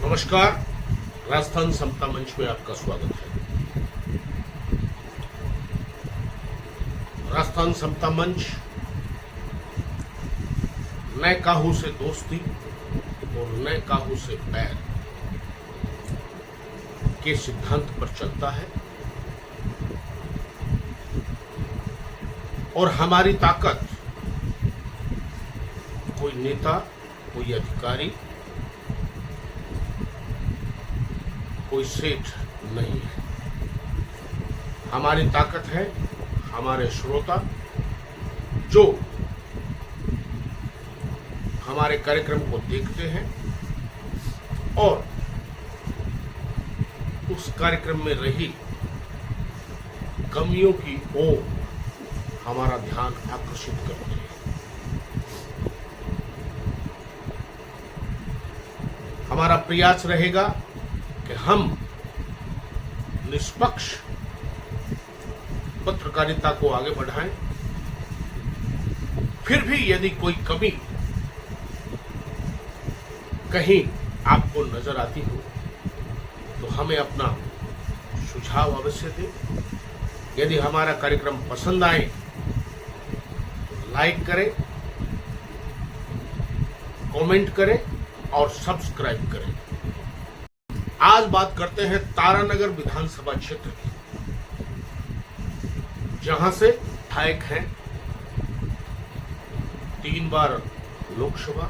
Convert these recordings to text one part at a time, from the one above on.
नमस्कार, राजस्थान समता मंच में आपका स्वागत है। राजस्थान समता मंच नए काहू से दोस्ती और नए काहू से बैर के सिद्धांत पर चलता है और हमारी ताकत कोई नेता, कोई अधिकारी, कोई सेठ नहीं है। हमारी ताकत है हमारे श्रोता जो हमारे कार्यक्रम को देखते हैं और उस कार्यक्रम में रही कमियों की ओर हमारा ध्यान आकर्षित करते हैं। हमारा प्रयास रहेगा कि हम निष्पक्ष पत्रकारिता को आगे बढ़ाएं। फिर भी यदि कोई कमी कहीं आपको नजर आती हो तो हमें अपना सुझाव अवश्य दें। यदि हमारा कार्यक्रम पसंद आए तो लाइक करें, कमेंट करें और सब्सक्राइब करें। आज बात करते हैं तारानगर विधानसभा क्षेत्र की, जहां से विधायक हैं 3 बार लोकसभा,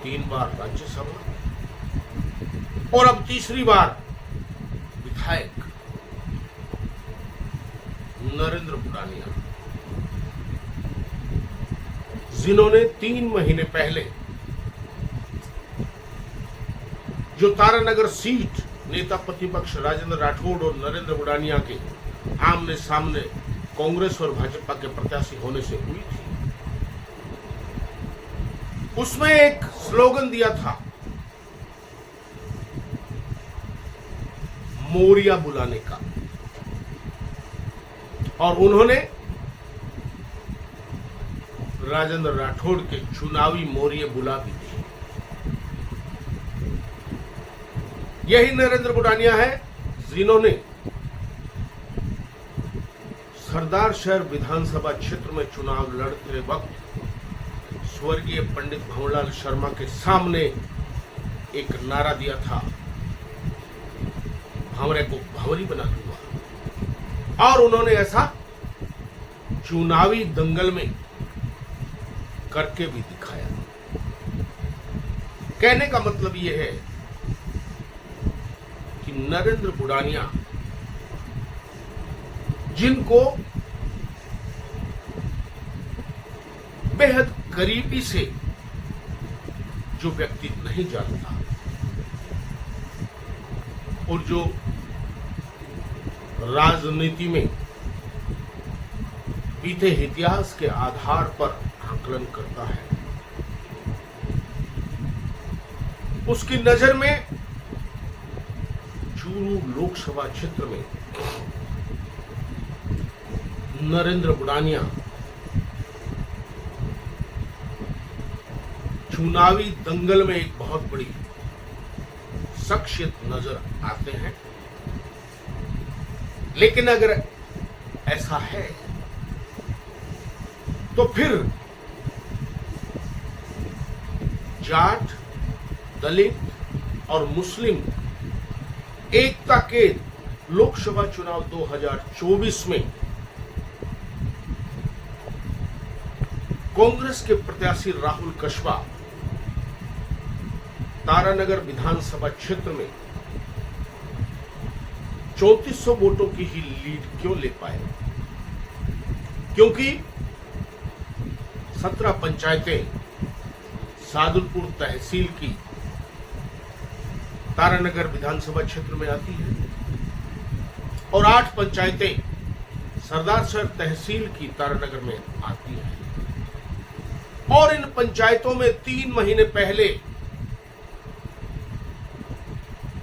3 बार राज्यसभा और अब तीसरी बार विधायक नरेंद्र बुडानिया, जिन्होंने 3 महीने पहले जो तारानगर सीट नेता प्रतिपक्ष राजेंद्र राठौड़ और नरेंद्र बुडानिया के आमने सामने कांग्रेस और भाजपा के प्रत्याशी होने से हुई थी, उसमें एक स्लोगन दिया था, मोरिया बुलाने का, और उन्होंने राजेंद्र राठौड़ के चुनावी मोरिये बुला भी दी। यही नरेंद्र बुडानिया है जिन्होंने सरदार शहर विधानसभा क्षेत्र में चुनाव लड़ते वक्त स्वर्गीय पंडित भंवरलाल शर्मा के सामने एक नारा दिया था, भंवरे को भंवरी बना दूंगा, और उन्होंने ऐसा चुनावी दंगल में करके भी दिखाया। कहने का मतलब यह है कि नरेंद्र बुडानिया, जिनको बेहद करीबी से जो व्यक्ति नहीं जानता और जो राजनीति में बीते इतिहास के आधार पर आकलन करता है, उसकी नजर में चूरू लोकसभा क्षेत्र में नरेंद्र बुडानिया चुनावी दंगल में एक बहुत बड़ी शख्सियत नजर आते हैं। लेकिन अगर ऐसा है तो फिर जाट, दलित और मुस्लिम एकता के लोकसभा चुनाव 2024 में कांग्रेस के प्रत्याशी राहुल कस्बा तारानगर विधानसभा क्षेत्र में 3400 वोटों की ही लीड क्यों ले पाए? क्योंकि 17 पंचायतें सादुलपुर तहसील की तारानगर विधानसभा क्षेत्र में आती है और 8 पंचायतें सरदार शहर तहसील की तारानगर में आती है। और इन पंचायतों में 3 महीने पहले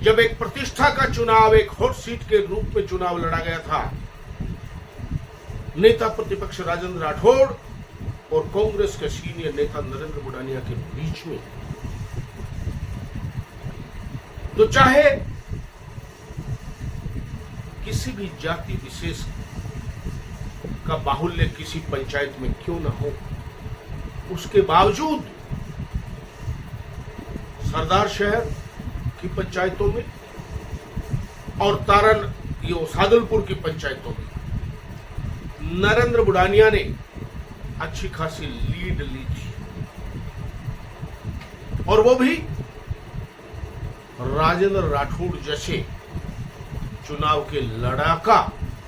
जब एक प्रतिष्ठा का चुनाव, एक हॉट सीट के रूप में चुनाव लड़ा गया था, नेता प्रतिपक्ष राजेंद्र राठौड़ और कांग्रेस के सीनियर नेता नरेंद्र बुडानिया के बीच में तो चाहे किसी भी जाति विशेष का बाहुल्य किसी पंचायत में क्यों ना हो, उसके बावजूद सरदार शहर की पंचायतों में और तारन ये सादुलपुर की पंचायतों में नरेंद्र बुडानिया ने अच्छी खासी लीड ली थी, और वो भी राजेंद्र राठौड़ जैसे चुनाव के लड़ाका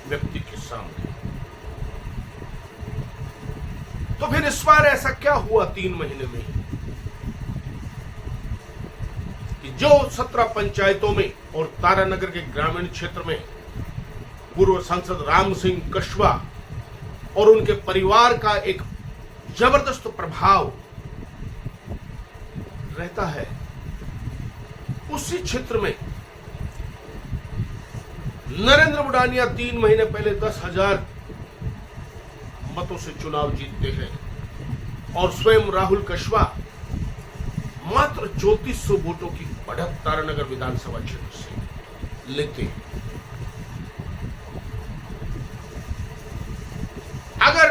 व्यक्ति के सामने। तो फिर इस बार ऐसा क्या हुआ 3 महीने में कि जो 17 पंचायतों में और तारानगर के ग्रामीण क्षेत्र में पूर्व सांसद राम सिंह कछवा और उनके परिवार का एक जबरदस्त प्रभाव रहता है, उसी क्षेत्र में नरेंद्र बुडानिया 3 महीने पहले 10,000 मतों से चुनाव जीतते हैं और स्वयं राहुल कछवा मात्र 3400 वोटों की बढ़त तारानगर विधानसभा क्षेत्र से लेते हैं। अगर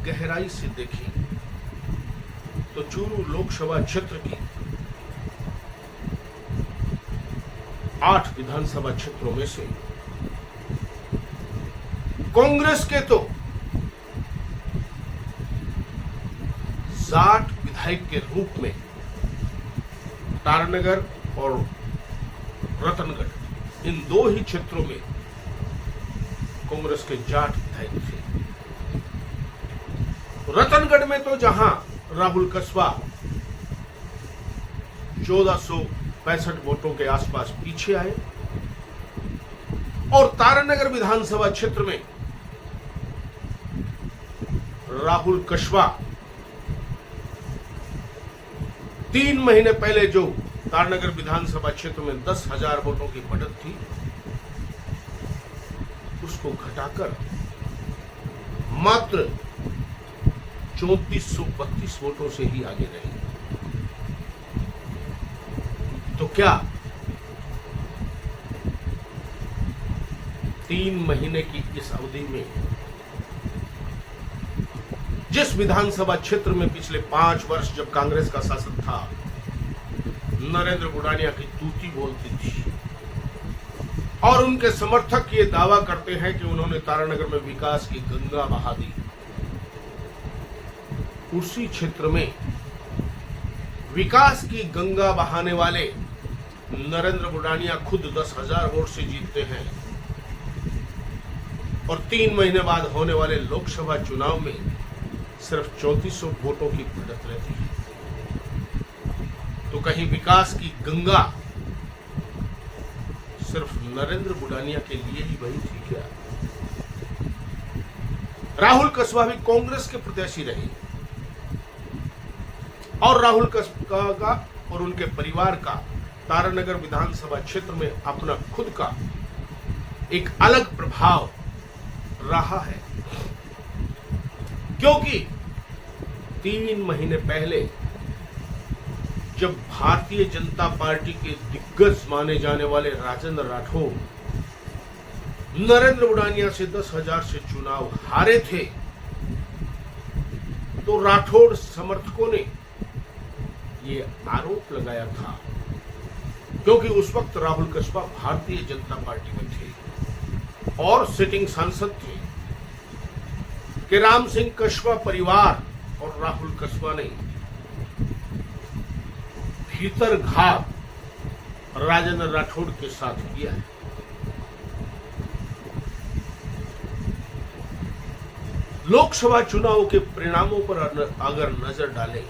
गहराई से देखें तो चूरू लोकसभा क्षेत्र की 8 विधानसभा क्षेत्रों में से कांग्रेस के तो 60 विधायक के रूप में तारानगर और रतनगढ़ इन 2 ही क्षेत्रों में कांग्रेस के 60 विधायक थे। रतनगढ़ में तो जहां राहुल कछवा 1465 वोटों के आसपास पीछे आए, और तारानगर विधानसभा क्षेत्र में राहुल कछवा 3 महीने पहले जो तारानगर विधानसभा क्षेत्र में 10,000 वोटों की बढ़त थी, उसको घटाकर मात्र 3432 वोटों से ही आगे रहे। तो क्या 3 महीने की इस अवधि में जिस विधानसभा क्षेत्र में पिछले 5 वर्ष जब कांग्रेस का शासन था नरेंद्र बुडानिया की तूती बोलती थी और उनके समर्थक ये दावा करते हैं कि उन्होंने तारानगर में विकास की गंगा बहा दी, उसी क्षेत्र में विकास की गंगा बहाने वाले नरेंद्र बुडानिया खुद 10,000 वोट से जीतते हैं और 3 महीने बाद होने वाले लोकसभा चुनाव में सिर्फ 3400 वोटों की बढ़त रहती है। तो कहीं विकास की गंगा सिर्फ नरेंद्र बुडानिया के लिए ही बही थी क्या? राहुल कछवा भी कांग्रेस के प्रत्याशी रहे और राहुल कछवा का और उनके परिवार का तारानगर विधानसभा क्षेत्र में अपना खुद का एक अलग प्रभाव रहा है, क्योंकि 3 महीने पहले जब भारतीय जनता पार्टी के दिग्गज माने जाने वाले राजेंद्र राठौड़ नरेंद्र बुडानिया से 10,000 से चुनाव हारे थे, तो राठौड़ समर्थकों ने ये आरोप लगाया था, क्योंकि उस वक्त राहुल कछवा भारतीय जनता पार्टी में थे और सिटिंग सांसद थे, कि राम सिंह कछवा परिवार और राहुल कछवा ने भीतर घात राजेंद्र राठौड़ के साथ किया है। लोकसभा चुनाव के परिणामों पर अगर नजर डालें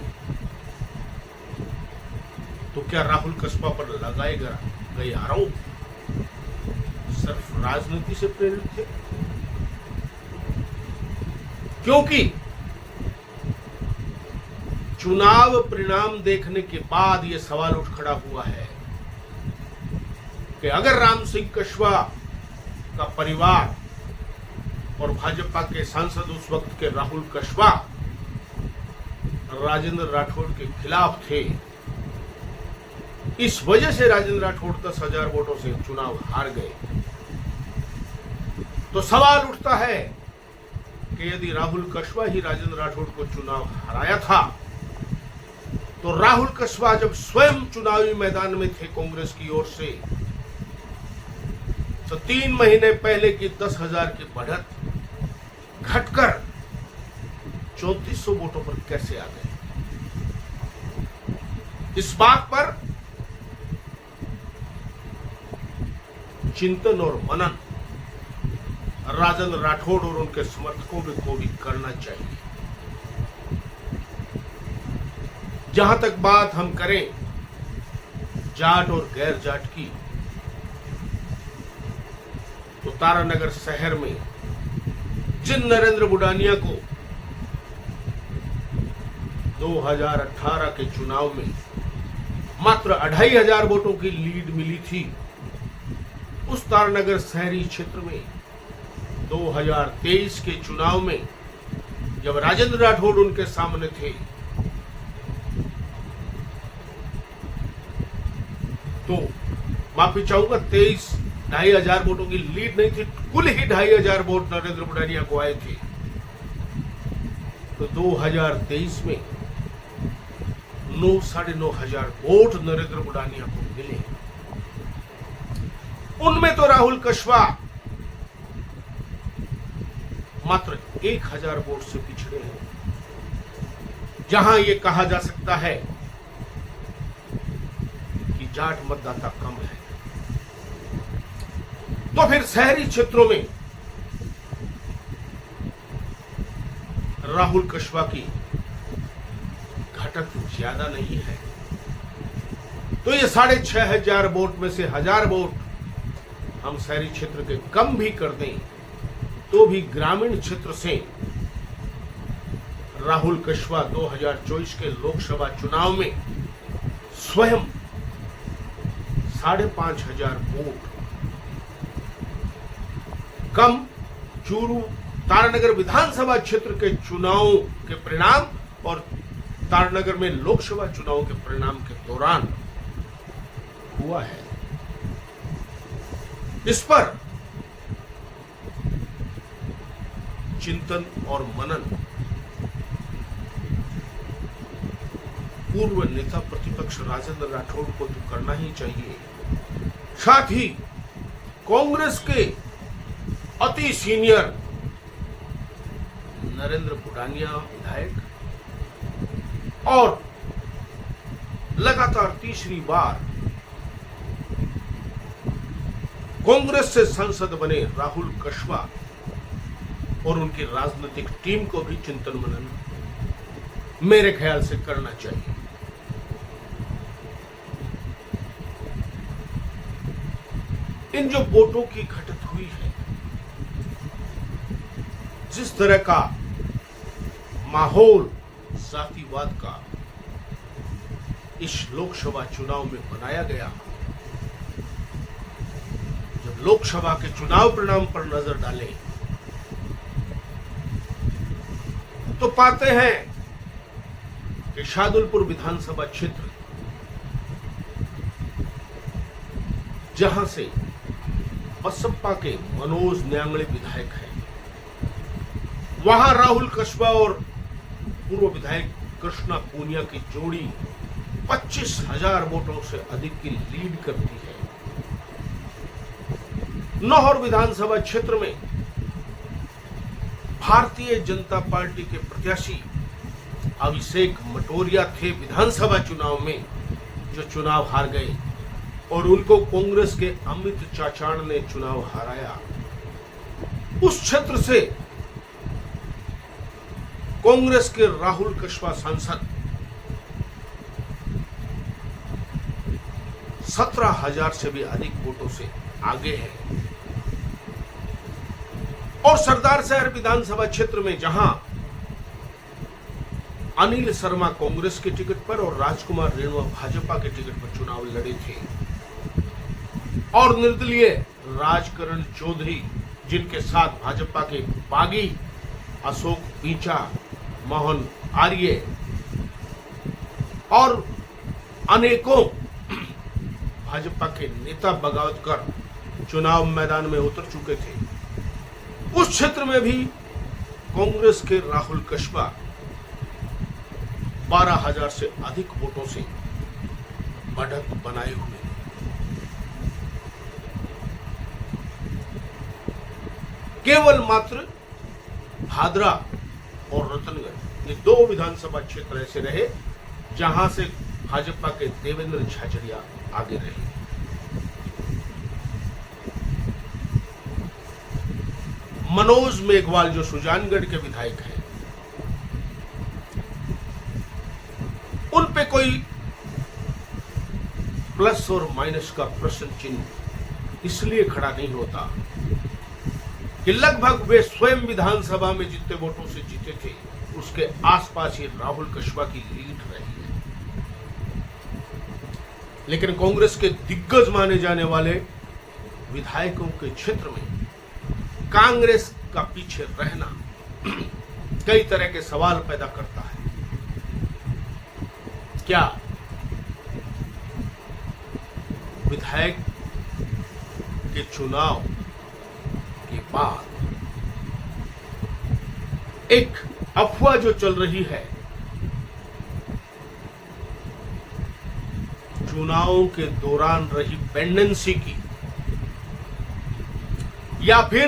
तो क्या राहुल कछवा पर लगाए गए आरोप सिर्फ राजनीति से प्रेरित थे? क्योंकि चुनाव परिणाम देखने के बाद यह सवाल उठ खड़ा हुआ है कि अगर राम सिंह कछवा का परिवार और भाजपा के सांसद उस वक्त के राहुल कछवा राजेंद्र राठौड़ के खिलाफ थे, इस वजह से राजेंद्र राठौड़ 10,000 वोटों से चुनाव हार गए। तो सवाल उठता है कि यदि राहुल कस्बा ही राजेंद्र राठौड़ को चुनाव हराया था, तो राहुल कस्बा जब स्वयं चुनावी मैदान में थे कांग्रेस की ओर से, तो 3 महीने पहले की 10,000 की बढ़त घटकर 3400 वोटों पर कैसे आ गए? इस बात पर चिंतन और मनन राजेंद्र राठौड़ और उनके समर्थकों को भी करना चाहिए। जहां तक बात हम करें जाट और गैर जाट की, तो तारानगर शहर में जिन नरेंद्र बुडानिया को 2018 के चुनाव में मात्र 2500 वोटों की लीड मिली थी, उस तारानगर शहरी क्षेत्र में 2023 के चुनाव में जब राजेंद्र राठौड़ उनके सामने थे, तो माफी चाहूंगा 23,500 वोटों की लीड नहीं थी, कुल ही 2,500 वोट नरेंद्र बुडानिया को आए थे। तो 2023 में 9,500 वोट नरेंद्र बुडानिया को मिले। उनमें तो राहुल कस्बा मात्र 1,000 वोट से पिछड़े हैं, जहां यह कहा जा सकता है कि जाट मतदाता कम है। तो फिर शहरी क्षेत्रों में राहुल कस्बा की घटत ज्यादा नहीं है, तो ये 6,500 वोट में से 1,000 वोट हम शहरी क्षेत्र के कम भी कर दें, तो भी ग्रामीण क्षेत्र से राहुल कस्बा 2024 के लोकसभा चुनाव में स्वयं 5,500 वोट कम चूरू तारानगर विधानसभा क्षेत्र के चुनाव के परिणाम और तारानगर में लोकसभा चुनाव के परिणाम के दौरान हुआ है। इस पर चिंतन और मनन पूर्व नेता प्रतिपक्ष राजेंद्र राठौड़ को तो करना ही चाहिए, साथ ही कांग्रेस के अति सीनियर नरेंद्र बुडानिया विधायक और लगातार तीसरी बार कांग्रेस से सांसद बने राहुल कस्बा और उनकी राजनीतिक टीम को भी चिंतन मनन मेरे ख्याल से करना चाहिए। इन जो वोटों की घटत हुई है, जिस तरह का माहौल जातिवाद का इस लोकसभा चुनाव में बनाया गया, जब लोकसभा के चुनाव परिणाम पर नजर डालें तो पाते हैं कि शाहदुलपुर विधानसभा क्षेत्र, जहां से बसपा के मनोज न्यांगड़े विधायक हैं, वहां राहुल कस्बा और पूर्व विधायक कृष्णा पूनिया की जोड़ी 25,000 वोटों से अधिक की लीड करती है। नौहर विधानसभा क्षेत्र में भारतीय जनता पार्टी के प्रत्याशी अभिषेक मटोरिया थे विधानसभा चुनाव में, जो चुनाव हार गए और उनको कांग्रेस के अमित चाचाण ने चुनाव हराया। उस क्षेत्र से कांग्रेस के राहुल कस्बा सांसद 17,000 से भी अधिक वोटों से आगे हैं। और सरदार शहर विधानसभा क्षेत्र में जहां अनिल शर्मा कांग्रेस के टिकट पर और राजकुमार रेणुआ भाजपा के टिकट पर चुनाव लड़े थे, और निर्दलीय राजकरण चौधरी, जिनके साथ भाजपा के बागी अशोक पींचा, मोहन आर्य और अनेकों भाजपा के नेता बगावत कर चुनाव मैदान में उतर चुके थे, उस क्षेत्र में भी कांग्रेस के राहुल कस्बा 12,000 से अधिक वोटों से बढ़त बनाए हुए हैं। केवल मात्र भादरा और रतनगढ़ ये 2 विधानसभा क्षेत्र ऐसे रहे जहां से भाजपा के देवेंद्र झाझड़िया आगे रहे। मनोज मेघवाल जो सुजानगढ़ के विधायक हैं, उन पे कोई प्लस और माइनस का प्रश्न चिन्ह इसलिए खड़ा नहीं होता कि लगभग वे स्वयं विधानसभा में जितने वोटों से जीते थे उसके आसपास ही राहुल कस्बा की लीड रही है। लेकिन कांग्रेस के दिग्गज माने जाने वाले विधायकों के क्षेत्र में कांग्रेस का पीछे रहना कई तरह के सवाल पैदा करता है। क्या विधायक के चुनाव के बाद एक अफवाह जो चल रही है, चुनावों के दौरान रही पेंडेंसी की, या फिर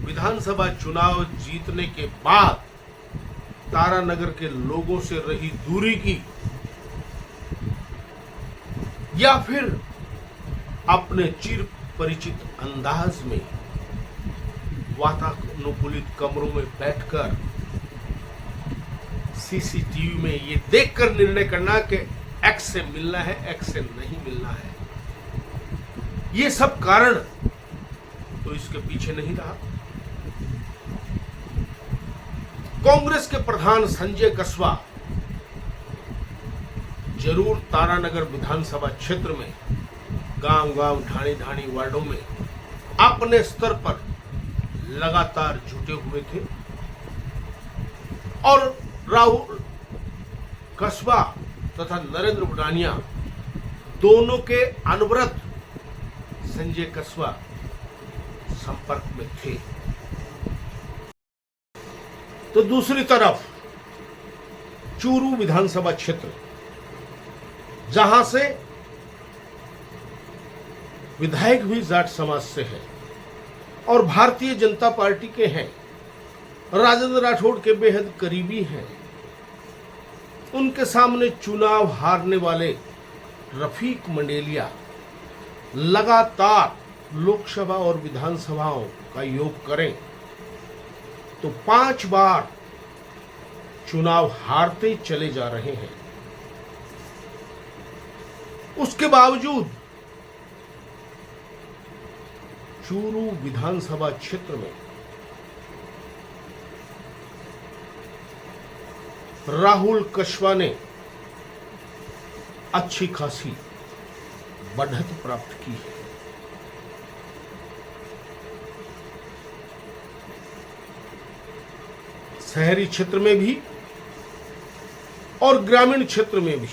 विधानसभा चुनाव जीतने के बाद तारानगर के लोगों से रही दूरी की, या फिर अपने चिर परिचित अंदाज में वातानुकूलित कमरों में बैठकर सीसीटीवी में ये देखकर निर्णय करना कि एक्स से मिलना है, एक्स से नहीं मिलना है। ये सब कारण तो इसके पीछे नहीं रहा। कांग्रेस के प्रधान संजय कस्बा जरूर तारानगर विधानसभा क्षेत्र में गांव-गांव, ढाणी-ढाणी वार्डों में अपने स्तर पर लगातार जुटे हुए थे और राहुल कस्बा तथा नरेंद्र बुडानिया दोनों के अनवरत संजय कस्बा संपर्क में थे। तो दूसरी तरफ चूरू विधानसभा क्षेत्र, जहां से विधायक भी जाट समाज से है और भारतीय जनता पार्टी के हैं, राजेंद्र राठौड़ के बेहद करीबी हैं, उनके सामने चुनाव हारने वाले रफीक मंडेलिया लगातार लोकसभा और विधानसभाओं का योग करें तो 5 बार चुनाव हारते चले जा रहे हैं। उसके बावजूद चूरू विधानसभा क्षेत्र में राहुल कस्बा ने अच्छी खासी बढ़त प्राप्त की है। शहरी क्षेत्र में भी और ग्रामीण क्षेत्र में भी,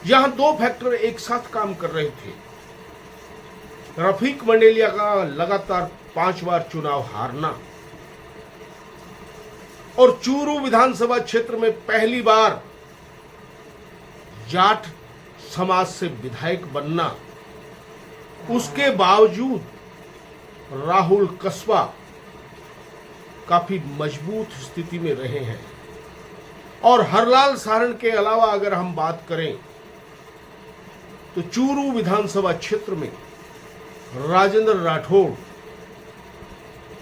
यहां 2 फैक्टर एक साथ काम कर रहे थे। रफीक मंडेलिया का लगातार 5 बार चुनाव हारना और चूरू विधानसभा क्षेत्र में पहली बार जाट समाज से विधायक बनना, उसके बावजूद राहुल कस्बा काफी मजबूत स्थिति में रहे हैं। और हरलाल सारण के अलावा अगर हम बात करें तो चूरू विधानसभा क्षेत्र में राजेंद्र राठौड़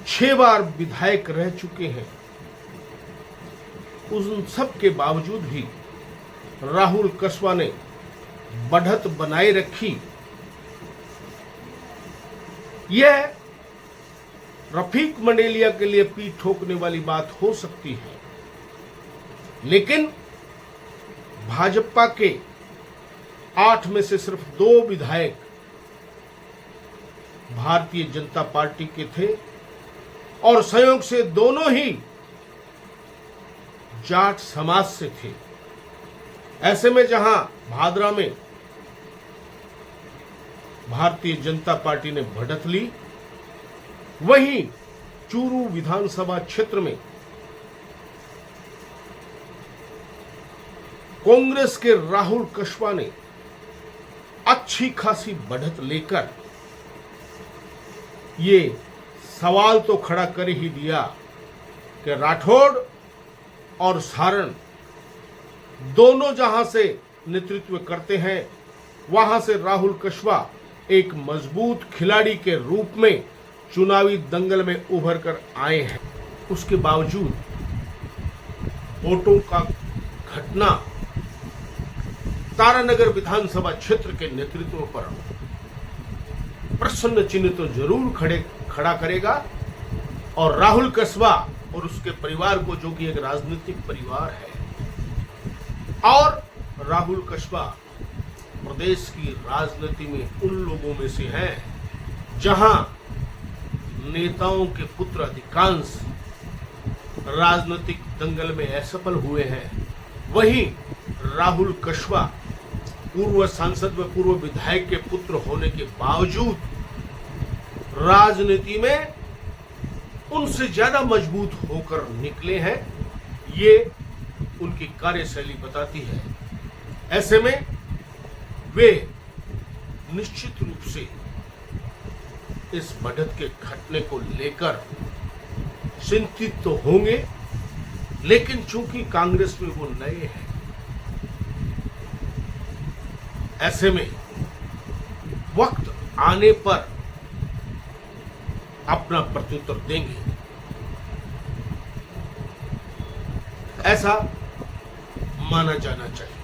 6 बार विधायक रह चुके हैं। उन सब के बावजूद भी राहुल कस्बा ने बढ़त बनाए रखी। यह रफीक मंडेलिया के लिए पीठ ठोकने वाली बात हो सकती है, लेकिन भाजपा के 8 में से सिर्फ 2 विधायक भारतीय जनता पार्टी के थे और संयोग से दोनों ही जाट समाज से थे। ऐसे में जहां भादरा में भारतीय जनता पार्टी ने बढ़त ली, वहीं चूरू विधानसभा क्षेत्र में कांग्रेस के राहुल कस्वा ने अच्छी खासी बढ़त लेकर ये सवाल तो खड़ा कर ही दिया कि राठौड़ और सारण दोनों जहां से नेतृत्व करते हैं, वहां से राहुल कस्वा एक मजबूत खिलाड़ी के रूप में चुनावी दंगल में उभर कर आए हैं। उसके बावजूद वोटों का घटना तारानगर विधानसभा क्षेत्र के नेतृत्व पर प्रश्न चिन्ह तो जरूर खड़ा करेगा, और राहुल कस्वा और उसके परिवार को, जो कि एक राजनीतिक परिवार है, और राहुल कस्वा प्रदेश की राजनीति में उन लोगों में से हैं जहां नेताओं के पुत्र अधिकांश राजनीतिक दंगल में असफल हुए हैं। वहीं राहुल कस्वा पूर्व सांसद व पूर्व विधायक के पुत्र होने के बावजूद राजनीति में उनसे ज्यादा मजबूत होकर निकले हैं, ये उनकी कार्यशैली बताती है। ऐसे में वे निश्चित रूप से इस बढ़त के घटने को लेकर चिंतित तो होंगे, लेकिन चूंकि कांग्रेस में वो नए हैं, ऐसे में वक्त आने पर अपना प्रत्युत्तर देंगे, ऐसा माना जाना चाहिए।